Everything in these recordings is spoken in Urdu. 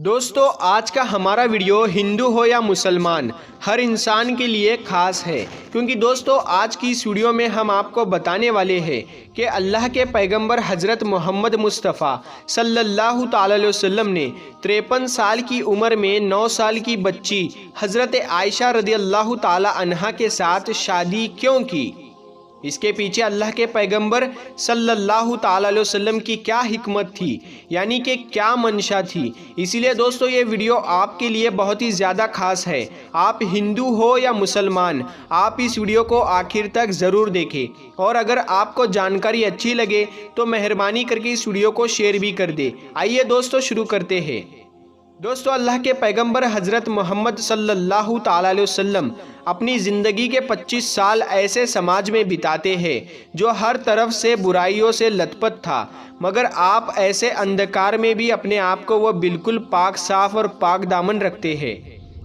دوستو آج کا ہمارا ویڈیو ہندو ہو یا مسلمان ہر انسان کے لیے خاص ہے، کیونکہ دوستو آج کی اس ویڈیو میں ہم آپ کو بتانے والے ہیں کہ اللہ کے پیغمبر حضرت محمد مصطفیٰ صلی اللہ تعالی علیہ وسلم نے 53 سال کی عمر میں 9 سال کی بچی حضرت عائشہ رضی اللہ تعالی عنہا کے ساتھ شادی کیوں کی؟ اس کے پیچھے اللہ کے پیغمبر صلی اللہ تعالی علیہ وسلم کی کیا حکمت تھی، یعنی کہ کیا منشا تھی۔ اسی لیے دوستو یہ ویڈیو آپ کے لیے بہت ہی زیادہ خاص ہے۔ آپ ہندو ہو یا مسلمان، آپ اس ویڈیو کو آخر تک ضرور دیکھیں، اور اگر آپ کو جانکاری اچھی لگے تو مہربانی کر کے اس ویڈیو کو شیئر بھی کر دے۔ آئیے دوستو شروع کرتے ہیں۔ دوستو اللہ کے پیغمبر حضرت محمد صلی اللہ تعالی علیہ وسلم اپنی زندگی کے 25 سال ایسے سماج میں بتاتے ہیں جو ہر طرف سے برائیوں سے لت پت تھا، مگر آپ ایسے اندھکار میں بھی اپنے آپ کو وہ بالکل پاک صاف اور پاک دامن رکھتے ہیں۔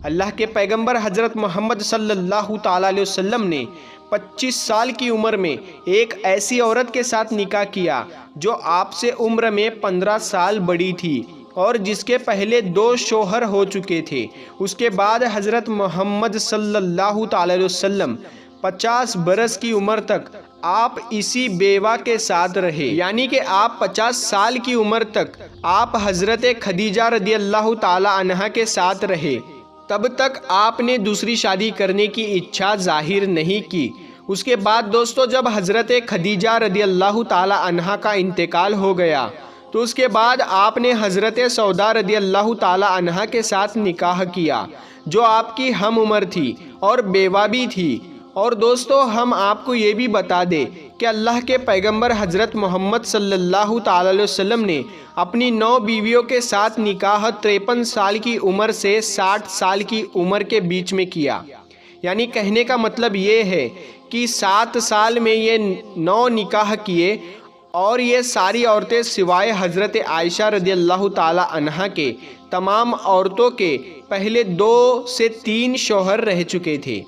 اللہ کے پیغمبر حضرت محمد صلی اللہ تعالی علیہ وسلم نے 25 سال کی عمر میں ایک ایسی عورت کے ساتھ نکاح کیا جو آپ سے عمر میں 15 سال بڑی تھی اور جس کے پہلے 2 شوہر ہو چکے تھے۔ اس کے بعد حضرت محمد صلی اللہ تعالی علیہ وسلم 50 برس کی عمر تک آپ اسی بیوہ کے ساتھ رہے، یعنی کہ آپ 50 سال کی عمر تک آپ حضرت خدیجہ رضی اللہ تعالی عنہا کے ساتھ رہے۔ تب تک آپ نے دوسری شادی کرنے کی اچھا ظاہر نہیں کی۔ اس کے بعد دوستو جب حضرت خدیجہ رضی اللہ تعالی عنہا کا انتقال ہو گیا تو اس کے بعد آپ نے حضرت سودا رضی اللہ تعالی عنہا کے ساتھ نکاح کیا جو آپ کی ہم عمر تھی اور بیوہ بھی تھی۔ اور دوستو ہم آپ کو یہ بھی بتا دیں کہ اللہ کے پیغمبر حضرت محمد صلی اللہ تعالی علیہ وسلم نے اپنی 9 بیویوں کے ساتھ نکاح 53 سال کی عمر سے 60 سال کی عمر کے بیچ میں کیا، یعنی کہنے کا مطلب یہ ہے کہ 7 سال میں یہ 9 نکاح کیے، اور یہ ساری عورتیں سوائے حضرت عائشہ رضی اللہ تعالی عنہا کے تمام عورتوں کے پہلے 2 سے 3 شوہر رہ چکے تھے۔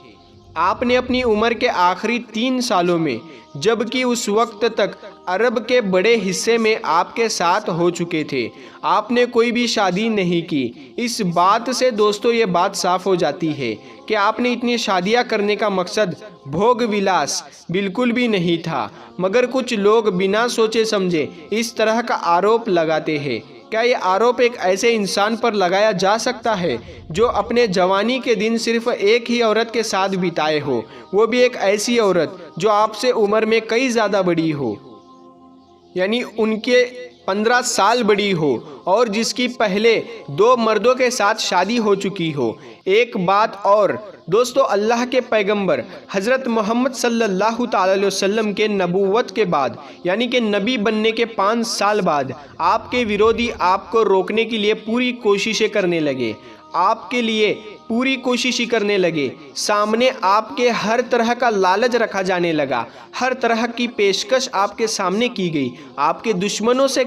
آپ نے اپنی عمر کے آخری 3 سالوں میں، جبکہ اس وقت تک عرب کے بڑے حصے میں آپ کے ساتھ ہو چکے تھے، آپ نے کوئی بھی شادی نہیں کی۔ اس بات سے دوستو یہ بات صاف ہو جاتی ہے کہ آپ نے اتنی شادیاں کرنے کا مقصد بھوگ ولاس بالکل بھی نہیں تھا، مگر کچھ لوگ بنا سوچے سمجھے اس طرح کا آروپ لگاتے ہیں۔ کیا یہ آروپ ایک ایسے انسان پر لگایا جا سکتا ہے جو اپنے جوانی کے دن صرف ایک ہی عورت کے ساتھ بتائے ہو، وہ بھی ایک ایسی عورت جو آپ سے عمر میں کئی زیادہ بڑی ہو، یعنی ان کے 15 سال بڑی ہو، اور جس کی پہلے 2 مردوں کے ساتھ شادی ہو چکی ہو؟ ایک بات اور دوستو، اللہ کے پیغمبر حضرت محمد صلی اللہ تعالی علیہ وسلم کے نبوت کے بعد، یعنی کہ نبی بننے کے 5 سال بعد، آپ کے ویرودھی آپ کو روکنے کے لیے پوری کوششیں کرنے لگے، آپ کے لیے پوری کوشش کرنے لگے، سامنے آپ کے ہر طرح کا لالچ رکھا جانے لگا، ہر طرح کی پیشکش آپ کے سامنے کی گئی۔ آپ کے دشمنوں سے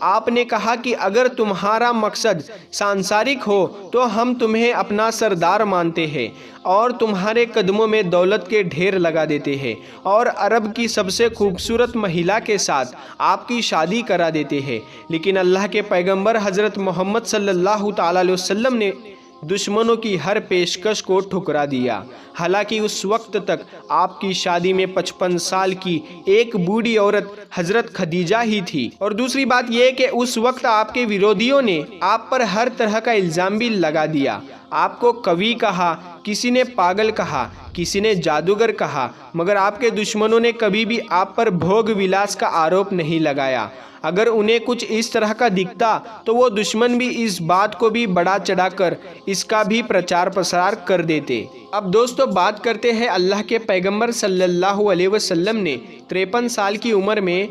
آپ نے کہا کہ اگر تمہارا مقصد سانسارک ہو تو ہم تمہیں اپنا سردار مانتے ہیں اور تمہارے قدموں میں دولت کے ڈھیر لگا دیتے ہیں، اور عرب کی سب سے خوبصورت مہیلا کے ساتھ آپ کی شادی کرا دیتے ہیں۔ لیکن اللہ کے پیغمبر حضرت محمد صلی اللہ تعالی علیہ وسلم نے دشمنوں کی ہر پیشکش کو ٹھکرا دیا، حالانکہ اس وقت تک آپ کی شادی میں 55 سال کی ایک بوڑھی عورت حضرت خدیجہ ہی تھی۔ اور دوسری بات یہ کہ اس وقت آپ کے ویرودھیوں نے آپ پر ہر طرح کا الزام بھی لگا دیا، آپ کو کوی کہا، کسی نے پاگل کہا، کسی نے جادوگر کہا، مگر آپ کے دشمنوں نے کبھی بھی آپ پر بھوگ ولاس کا آروپ نہیں لگایا۔ اگر انہیں کچھ اس طرح کا دکھتا تو وہ دشمن بھی اس بات کو بھی بڑا چڑھا کر اس کا بھی پرچار پسار کر دیتے۔ اب دوستو بات کرتے ہیں اللہ کے پیغمبر صلی اللہ علیہ وسلم نے 53 سال کی عمر میں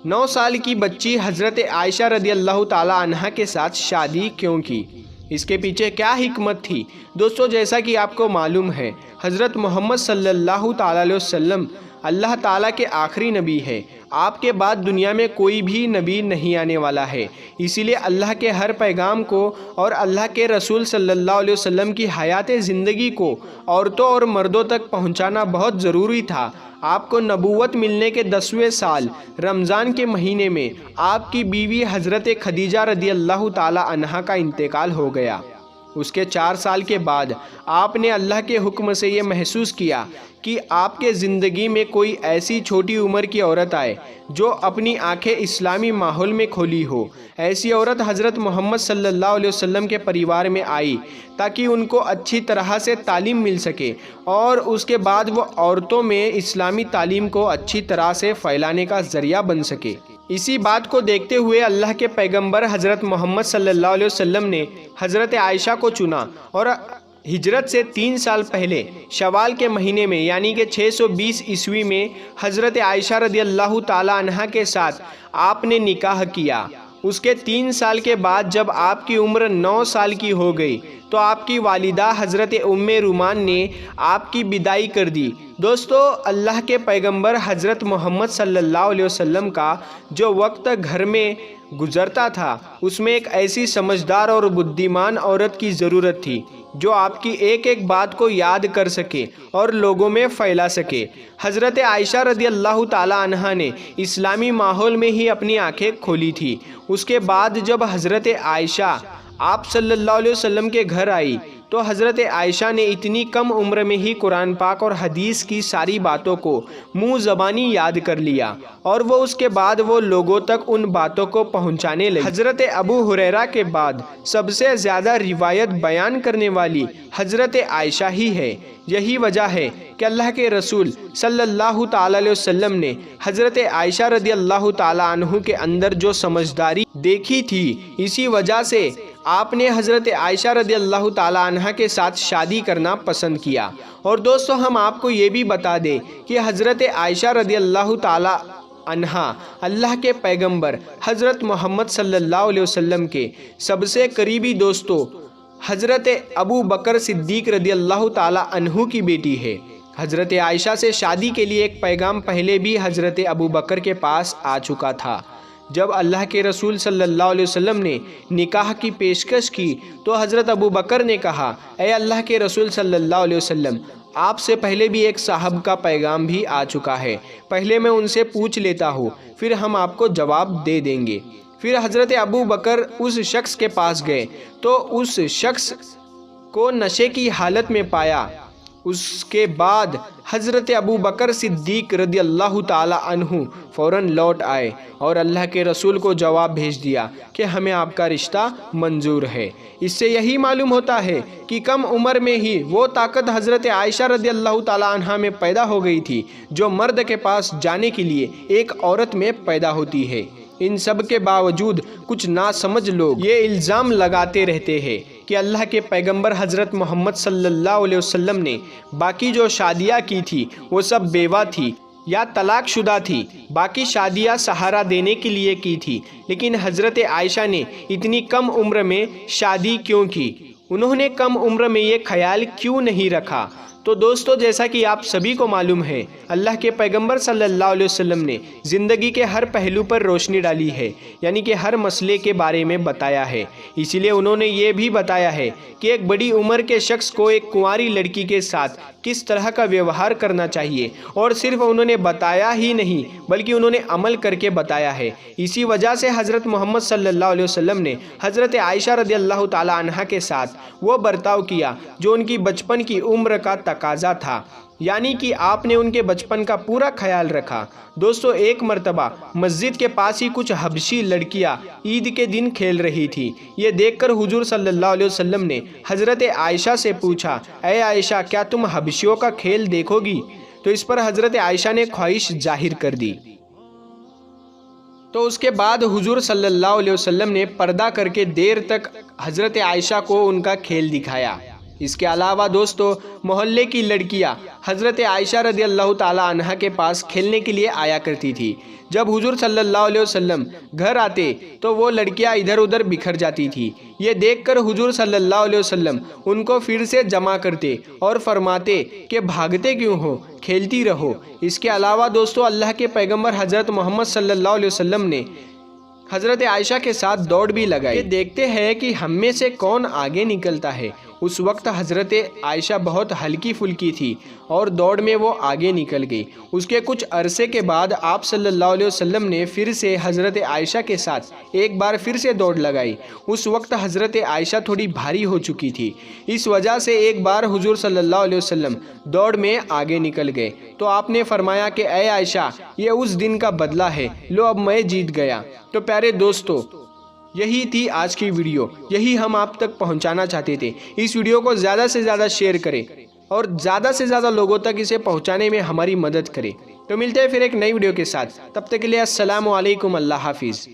9 سال کی بچی حضرت عائشہ رضی اللہ تعالی عنہا کے ساتھ شادی کیوں کی؟ اس کے پیچھے کیا حکمت تھی؟ دوستو جیسا کہ آپ کو معلوم ہے، حضرت محمد صلی اللہ تعالی علیہ وسلم اللہ تعالیٰ کے آخری نبی ہے، آپ کے بعد دنیا میں کوئی بھی نبی نہیں آنے والا ہے۔ اسی لیے اللہ کے ہر پیغام کو اور اللہ کے رسول صلی اللہ علیہ وسلم کی حیات زندگی کو عورتوں اور مردوں تک پہنچانا بہت ضروری تھا۔ آپ کو نبوت ملنے کے 10ویں سال رمضان کے مہینے میں آپ کی بیوی حضرت خدیجہ رضی اللہ تعالی عنہا کا انتقال ہو گیا۔ اس کے 4 سال کے بعد آپ نے اللہ کے حکم سے یہ محسوس کیا کہ آپ کے زندگی میں کوئی ایسی چھوٹی عمر کی عورت آئے جو اپنی آنکھیں اسلامی ماحول میں کھولی ہو۔ ایسی عورت حضرت محمد صلی اللہ علیہ وسلم کے پریوار میں آئی تاکہ ان کو اچھی طرح سے تعلیم مل سکے اور اس کے بعد وہ عورتوں میں اسلامی تعلیم کو اچھی طرح سے پھیلانے کا ذریعہ بن سکے۔ اسی بات کو دیکھتے ہوئے اللہ کے پیغمبر حضرت محمد صلی اللہ علیہ وسلم نے حضرت عائشہ کو چنا اور ہجرت سے 3 سال پہلے شوال کے مہینے میں یعنی کہ 620 عیسوی میں حضرت عائشہ رضی اللہ تعالی عنہا کے ساتھ آپ نے نکاح کیا۔ اس کے 3 سال کے بعد جب آپ کی عمر 9 سال کی ہو گئی تو آپ کی والدہ حضرت ام رومان نے آپ کی بدائی کر دی۔ دوستو، اللہ کے پیغمبر حضرت محمد صلی اللہ علیہ وسلم کا جو وقت گھر میں گزرتا تھا اس میں ایک ایسی سمجھدار اور بدھیمان عورت کی ضرورت تھی جو آپ کی ایک ایک بات کو یاد کر سکے اور لوگوں میں پھیلا سکے۔ حضرت عائشہ رضی اللہ تعالی عنہا نے اسلامی ماحول میں ہی اپنی آنکھیں کھولی تھی۔ اس کے بعد جب حضرت عائشہ آپ صلی اللہ علیہ وسلم کے گھر آئی تو حضرت عائشہ نے اتنی کم عمر میں ہی قرآن پاک اور حدیث کی ساری باتوں کو منہ زبانی یاد کر لیا اور وہ اس کے بعد وہ لوگوں تک ان باتوں کو پہنچانے لگی۔ حضرت ابو ہریرہ کے بعد سب سے زیادہ روایت بیان کرنے والی حضرت عائشہ ہی ہے۔ یہی وجہ ہے کہ اللہ کے رسول صلی اللہ تعالی علیہ وسلم نے حضرت عائشہ رضی اللہ تعالی عنہ کے اندر جو سمجھداری دیکھی تھی، اسی وجہ سے آپ نے حضرت عائشہ رضی اللہ تعالی عنہ کے ساتھ شادی کرنا پسند کیا۔ اور دوستو، ہم آپ کو یہ بھی بتا دیں کہ حضرت عائشہ رضی اللہ تعالی عنہا اللہ کے پیغمبر حضرت محمد صلی اللہ علیہ وسلم کے سب سے قریبی دوستوں حضرت ابو بکر صدیق رضی اللہ تعالی عنہ کی بیٹی ہے۔ حضرت عائشہ سے شادی کے لیے ایک پیغام پہلے بھی حضرت ابو بکر کے پاس آ چکا تھا۔ جب اللہ کے رسول صلی اللہ علیہ وسلم نے نکاح کی پیشکش کی تو حضرت ابو بکر نے کہا، اے اللہ کے رسول صلی اللہ علیہ وسلم، آپ سے پہلے بھی ایک صاحب کا پیغام بھی آ چکا ہے، پہلے میں ان سے پوچھ لیتا ہوں، پھر ہم آپ کو جواب دے دیں گے۔ پھر حضرت ابو بکر اس شخص کے پاس گئے تو اس شخص کو نشے کی حالت میں پایا۔ اس کے بعد حضرت ابو بکر صدیق رضی اللہ تعالی عنہ فوراً لوٹ آئے اور اللہ کے رسول کو جواب بھیج دیا کہ ہمیں آپ کا رشتہ منظور ہے۔ اس سے یہی معلوم ہوتا ہے کہ کم عمر میں ہی وہ طاقت حضرت عائشہ رضی اللہ تعالی عنہ میں پیدا ہو گئی تھی جو مرد کے پاس جانے کے لیے ایک عورت میں پیدا ہوتی ہے۔ ان سب کے باوجود کچھ ناسمجھ لوگ یہ الزام لگاتے رہتے ہیں کہ اللہ کے پیغمبر حضرت محمد صلی اللہ علیہ وسلم نے باقی جو شادیاں کی تھی وہ سب بیوہ تھی یا طلاق شدہ تھی، باقی شادیاں سہارا دینے کے لیے کی تھی، لیکن حضرت عائشہ نے اتنی کم عمر میں شادی کیوں کی؟ انہوں نے کم عمر میں یہ خیال کیوں نہیں رکھا؟ تو دوستو، جیسا کہ آپ سبھی کو معلوم ہے، اللہ کے پیغمبر صلی اللہ علیہ وسلم نے زندگی کے ہر پہلو پر روشنی ڈالی ہے، یعنی کہ ہر مسئلے کے بارے میں بتایا ہے۔ اسی لیے انہوں نے یہ بھی بتایا ہے کہ ایک بڑی عمر کے شخص کو ایک کنواری لڑکی کے ساتھ کس طرح کا ویوہار کرنا چاہیے، اور صرف انہوں نے بتایا ہی نہیں بلکہ انہوں نے عمل کر کے بتایا ہے۔ اسی وجہ سے حضرت محمد صلی اللہ علیہ وسلم نے حضرت عائشہ رضی اللہ تعالی عنہا کے ساتھ وہ برتاؤ کیا جو ان کی بچپن کی عمر کا تقاضا تھا، یعنی کہ آپ نے ان کے بچپن کا پورا خیال رکھا۔ دوستو، ایک مرتبہ مسجد کے پاس ہی کچھ حبشی لڑکیاں عید کے دن کھیل رہی تھی۔ یہ دیکھ کر حضور صلی اللہ علیہ وسلم نے حضرت عائشہ سے پوچھا، اے عائشہ، کیا تم حبشیوں کا کھیل دیکھو گی؟ تو اس پر حضرت عائشہ نے خواہش ظاہر کر دی۔ تو اس کے بعد حضور صلی اللہ علیہ وسلم نے پردہ کر کے دیر تک حضرت عائشہ کو ان کا کھیل دکھایا۔ اس کے علاوہ دوستو، محلے کی لڑکیاں حضرت عائشہ رضی اللہ تعالی عنہا کے پاس کھیلنے کے لیے آیا کرتی تھی۔ جب حضور صلی اللہ علیہ وسلم گھر آتے تو وہ لڑکیاں ادھر ادھر بکھر جاتی تھی۔ یہ دیکھ کر حضور صلی اللہ علیہ وسلم ان کو پھر سے جمع کرتے اور فرماتے کہ بھاگتے کیوں ہو، کھیلتی رہو۔ اس کے علاوہ دوستو، اللہ کے پیغمبر حضرت محمد صلی اللہ علیہ وسلم نے حضرت عائشہ کے ساتھ دوڑ بھی لگائی۔ یہ دیکھتے ہیں کہ ہم میں سے کون آگے نکلتا ہے اس وقت حضرت عائشہ بہت ہلکی پھلکی تھی اور دوڑ میں وہ آگے نکل گئی۔ اس کے کچھ عرصے کے بعد آپ صلی اللہ علیہ وسلم نے پھر سے حضرت عائشہ کے ساتھ ایک بار پھر سے دوڑ لگائی۔ اس وقت حضرت عائشہ تھوڑی بھاری ہو چکی تھی، اس وجہ سے ایک بار حضور صلی اللہ علیہ وسلم دوڑ میں آگے نکل گئے تو آپ نے فرمایا کہ اے عائشہ، یہ اس دن کا بدلہ ہے، لو اب میں جیت گیا۔ تو پیارے دوستو، یہی تھی آج کی ویڈیو، یہی ہم آپ تک پہنچانا چاہتے تھے۔ اس ویڈیو کو زیادہ سے زیادہ شیئر کریں اور زیادہ سے زیادہ لوگوں تک اسے پہنچانے میں ہماری مدد کریں۔ تو ملتے ہیں پھر ایک نئی ویڈیو کے ساتھ، تب تک کے لیے السلام علیکم، اللہ حافظ۔